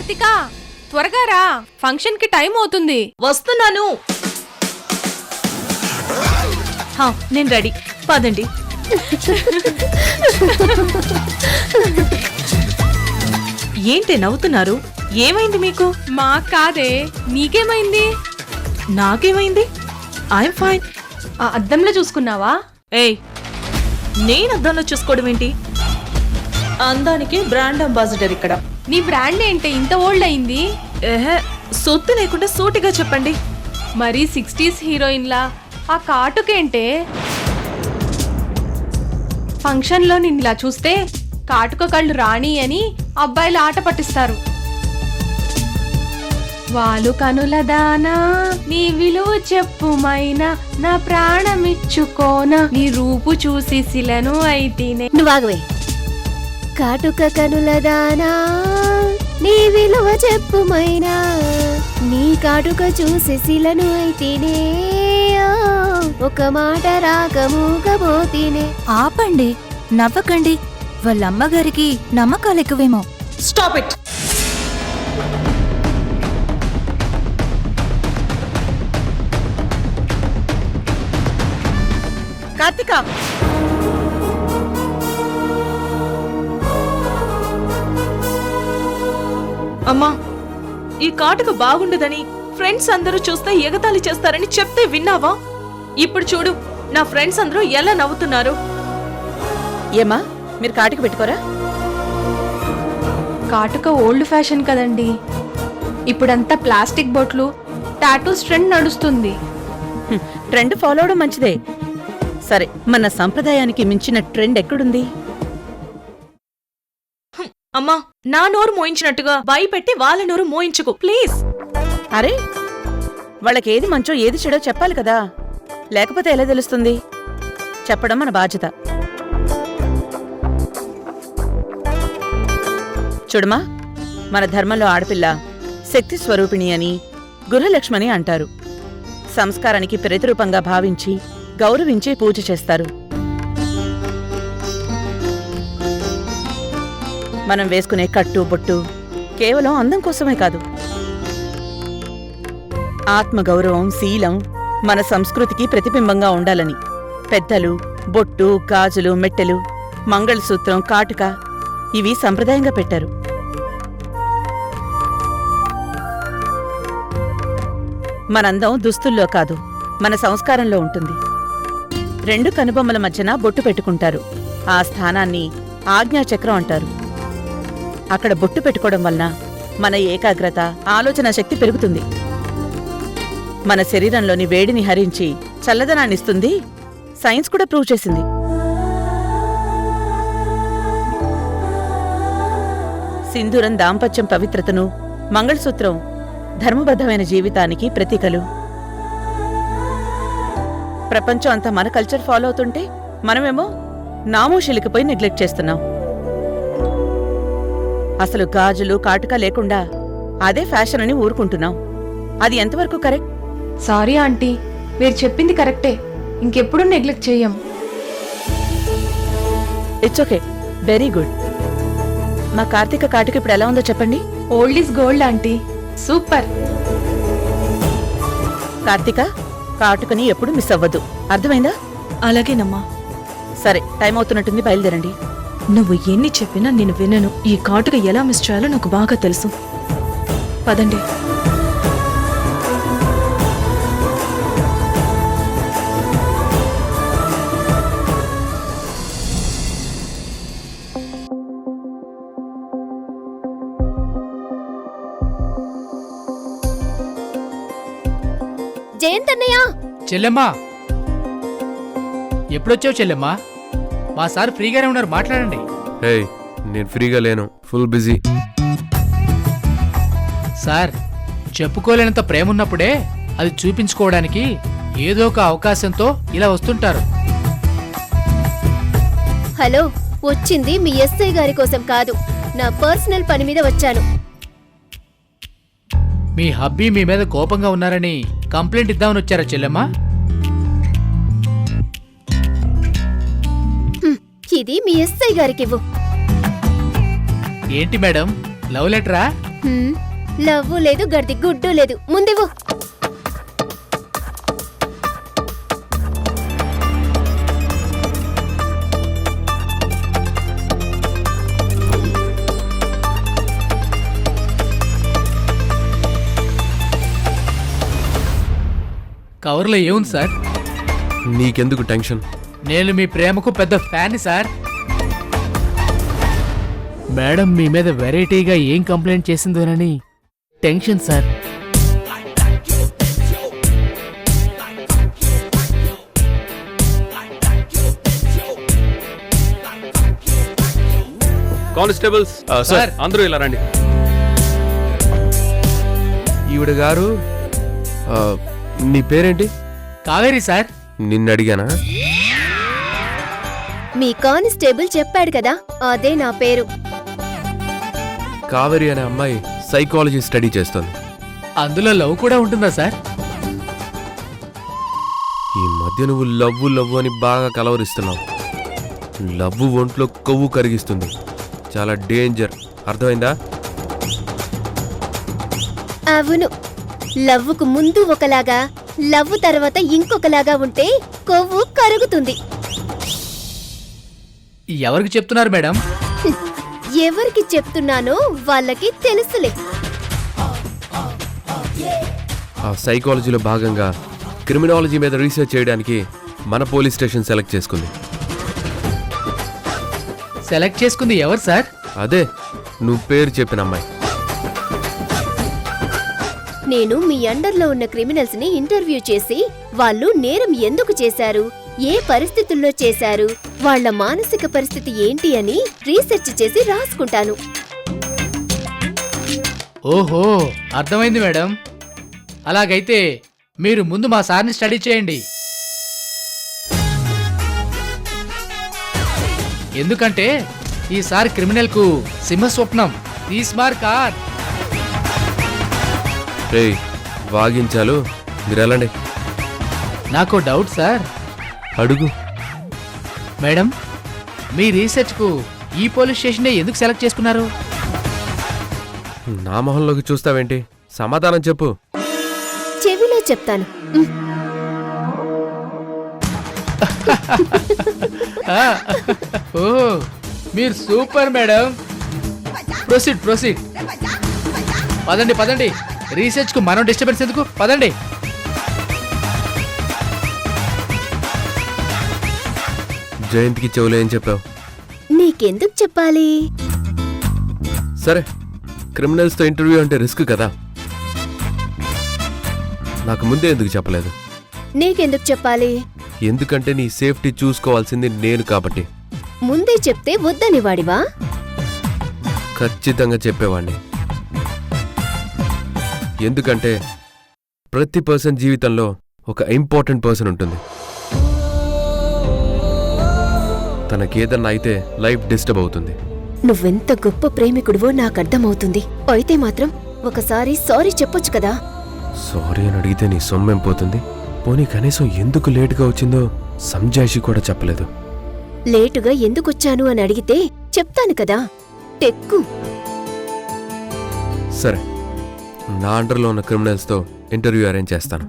కార్తిక, త్వరగా రా, ఫంక్షన్ కి టైం అవుతుంది. వస్తున్నాను. నేను రెడీ, పదండి. ఏంటి నవ్వుతున్నారు? ఏమైంది మీకు? మా కాదే, నీకేమైంది? నాకేమైంది? I'm fine. ఆ అద్దంలో చూసుకున్నావా? ఏయ్, నేను అద్దంలో చూసుకోవడం ఏంటి? అందానికి బ్రాండ్ అంబాసిడర్ ఇక్కడ. నీ బ్రాండ్ ఏంటి ఇంత ఓల్డ్ అయింది? ఏహే, సొత్తు లేకుండా సూటిగా చెప్పండి. మరి 60s హీరోయిన్లా ఆ కాటుకేంటే? ఫంక్షన్ లో నిన్నులా చూస్తే కాటుక కళ్ళు రాణి అని అబ్బాయిలు ఆట పట్టిస్తారు. వాలు కనుల దానా, నీ విలువ చెప్పుమైనా, నా ప్రాణమిచ్చుకోన, నీ రూపు చూసి శిలను అయితేనే. నువ్వాగవే. కాటుక కనుల దానా, నీ విలువ చెప్పుమైనా, నీ కాటుక చూసి శిలను అయితేనే, ఒక మాట రాక మూగబోతేనే. ఆపండి, నవ్వకండి. వాళ్ళమ్మగారికి నమ్మకాలు ఎక్కువేమో. Stop it. కార్తిక, అమ్మా, ఈ కాటుక బాగుండదని ఫ్రెండ్స్ అందరూ చూస్తే ఎగతాళి చేస్తారని చెప్తే విన్నావా? ఇప్పుడు చూడు, నా ఫ్రెండ్స్ అందరూ ఎలా నవ్వుతున్నారు. ఏమా, మీరు కాటుక పెట్టుకోరా? కాటుక ఓల్డ్ ఫ్యాషన్ కదండి. ఇప్పుడంతా ప్లాస్టిక్ బొట్లు, టాటూస్ ట్రెండ్ నడుస్తుంది. ట్రెండ్ ఫాలో అవడం మంచిదే. సరే, మన సంప్రదాయానికి మించిన ట్రెండ్ ఎక్కడుంది? అమ్మా, నా నోరు మోయించినట్టుగా భయపెట్టి వాళ్ళ నోరు మోయించుకో ప్లీజ్. అరే, వాళ్ళకేది మంచో ఏది చెడో చెప్పాలి కదా, లేకపోతే ఎలా తెలుస్తుంది? చెప్పడం మన బాధ్యత. చూడమా, మన ధర్మంలో ఆడపిల్ల శక్తి స్వరూపిణి అని, గృహలక్ష్మని అంటారు. సంస్కారానికి ప్రతిరూపంగా భావించి గౌరవించి పూజ చేస్తారు. మనం వేసుకునే కట్టు బొట్టు కేవలం అందం కోసమే కాదు, ఆత్మగౌరవం, శీలం మన సంస్కృతికి ప్రతిబింబంగా ఉండాలని పెద్దలు బొట్టు, గాజులు, మెట్టెలు, మంగళసూత్రం, కాటుక ఇవి సంప్రదాయంగా పెట్టారు. మనందం దుస్తుల్లో కాదు, మన సంస్కారంలో ఉంటుంది. రెండు కనుబొమ్మల మధ్యన బొట్టు పెట్టుకుంటారు. ఆ స్థానాన్ని ఆజ్ఞాచక్రం అంటారు. అక్కడ బొట్టు పెట్టుకోవడం వలన మన ఏకాగ్రత, ఆలోచన శక్తి పెరుగుతుంది. మన శరీరంలోని వేడిని హరించి చల్లదనాన్నిస్తుంది. సైన్స్ కూడా ప్రూవ్ చేసింది. సింధూరం దాంపత్యం పవిత్రతను, మంగళసూత్రం ధర్మబద్ధమైన జీవితానికి ప్రతీకలు. ప్రపంచం అంతా మన కల్చర్ ఫాలో అవుతుంటే మనమేమో నామోషిలికిపోయి నెగ్లెక్ట్ చేస్తున్నాం. అసలు గాజులు, కాటుక లేకుండా అదే ఫ్యాషన్ అని ఊరుకుంటున్నాం. అది ఎంతవరకు కరెక్ట్? సారీ ఆంటీ, మీరు చెప్పింది కరెక్టే. ఇంకెప్పుడు నెగ్లెక్ట్ చెయ్యం. It's okay, very good. మా కార్తీక కాటుక ఇప్పుడు ఎలా ఉందో చెప్పండి. Old is gold aunty, super. Karthika, కాటుకని ఎప్పుడు మిస్ అవ్వద్దు, అర్థమైందా? అలాగేనమ్మా. సరే, టైం అవుతున్నట్టుంది, బయలుదేరండి. నువ్వు ఎన్ని చెప్పినా నేను వినను. ఈ కాటుక ఎలా మిస్ చేయాలో నాకు బాగా తెలుసు. పదండి. జయంతన్నయ్య, చెల్లెమ్మా, ఎప్పుడొచ్చావు చెల్లెమ్మా? మా సార్ ఫ్రీగానే ఉన్నారు, మాట్లాడండి. హేయ్, నేను ఫ్రీగా లేను, ఫుల్ బిజీ. సార్, చెప్పుకోలేనంత ప్రేమ ఉన్నప్పుడే అది చూపించుకోవడానికి ఏదో ఒక అవకాశంతో ఇలా వస్తుంటారు. హలో, వచ్చింది మీ ఎస్ఐ గారి కోసం కాదు, నా పర్సనల్ పని మీద వచ్చాను. మీ హబ్బీ మీ మీద కోపంగా ఉన్నారని కంప్లైంట్ ఇద్దామని వచ్చారా చెల్లెమ్మా? ఇది మీ ఎస్ఐ గారికి ఇవ్వు. ఏంటి మేడం, లవ్ లెటరా? లవ్వు లేదు గడ్డి గుడ్డు లేదు ముందివ్వు. కవర్లో ఏముంది సార్? నీకెందుకు టెన్షన్? నేను మీ ప్రేమకు పెద్ద ఫ్యాన్ సార్. మేడం మీ మీద వెరైటీగా ఏం కంప్లైంట్ చేసిందోనని tension sir. Constables sir. Sir అందరూ ఇలా రండి. ఈవిడ గారు నీ పేరేంటి? కావేరి సార్. నిన్ను అడిగానా? మీ కానిస్టేబుల్ చెప్పాడు కదా, అదే నా పేరు. కావేరి అనే అమ్మాయి సైకాలజీ స్టడీ చేస్తుంది. అందులో లవ్ కూడా ఉంటుందా సార్? ఈ మధ్య నువ్వు లవ్వు అని బాగా కలవరిస్తున్నావు. లవ్వు ఒంట్లో కొవ్వు కరిగిస్తుంది, చాలా డేంజర్. అర్థమైందా? అవును, లవ్వుకు ముందు ఒకలాగా లవ్వు తర్వాత ఇంకొకలాగా ఉంటే కొవ్వు కరుగుతుంది. ఎవరికి చెప్తున్నారు మేడం? ఎవరికి చెప్తున్నానో వాళ్ళకి తెలుసులే. ఆ సైకాలజీలో భాగంగా క్రిమినాలజీ మీద రీసెర్చ్ చేయడానికి మన పోలీస్ స్టేషన్ సెలెక్ట్ చేసుకుంది. సెలెక్ట్ చేసుకుంది ఎవరు సార్? అదే నువ్వు పేరు చెప్పిన అమ్మాయి. నేను మీ అండర్లో ఉన్న క్రిమినల్స్ ని ఇంటర్వ్యూ చేసి వాళ్ళు నేరం ఎందుకు చేశారు, ఏ పరిస్థితుల్లో చేశారు, వాళ్ళ మానసిక పరిస్థితి ఏంటి అని రీసెర్చ్ చేసి రాసుకుంటాను. ఓహో, అర్థమైంది మేడం. అలాగైతే మీరు ముందు మా సార్ని స్టడీ చేయండి. ఎందుకంటే ఈసారి క్రిమినల్కు సింహస్వప్నం తీస్మార్ కార్. రేయ్ వాగించాలు, మీరు వెళ్ళండి. నాకు డౌట్ సార్. అడుగు. మేడం, మీ రీసెర్చ్కు ఈ పోలీస్ స్టేషనే ఎందుకు సెలెక్ట్ చేసుకున్నారు? నా మొహంలోకి చూస్తావేంటి? సమాధానం చెప్పు. చెవిలో చెప్తాను. ఓ, మీరు సూపర్ మేడం. ప్రొసీడ్. పదండి. రీసెర్చ్ కు మనం డిస్టర్బెన్స్ ఎందుకు? పదండి. జయంత్కి చెవులో ఏం చెప్పావు? నీకెందుకు చెప్పాలి? సరే, క్రిమినల్స్తో ఇంటర్వ్యూ అంటే రిస్క్ కదా, నాకు ముందే ఎందుకు చెప్పలేదు? నీకెందుకు చెప్పాలి? ఎందుకంటే నీ సేఫ్టీ చూసుకోవాల్సింది నేను కాబట్టి. ముందే చెప్తే వద్దని వాడివా? ఖచ్చితంగా చెప్పేవాణ్ణి. ఎందుకంటే ప్రతి పర్సన్ జీవితంలో ఒక ఇంపార్టెంట్ పర్సన్ ఉంటుంది. తనకేదన్నా అయితే లైఫ్ డిస్టర్బ్ అవుతుంది. నువ్వెంత గొప్ప ప్రేమికుడివో నాకర్థమవుతుంది. అయితే మాత్రం ఒకసారి సారీ చెప్పొచ్చు కదా. సారీ అని అడిగితే నీ సొమ్మేం పోతుంది? పోనీ కనీసం ఎందుకు లేటుగా వచ్చిందో సంజాయిషి కూడా చెప్పలేదు. లేటుగా ఎందుకొచ్చాను అని అడిగితే చెప్తాను కదా. టెక్కు. సరే, నా అండర్లో ఉన్న క్రిమినల్స్తో ఇంటర్వ్యూ అరేంజ్ చేస్తాను.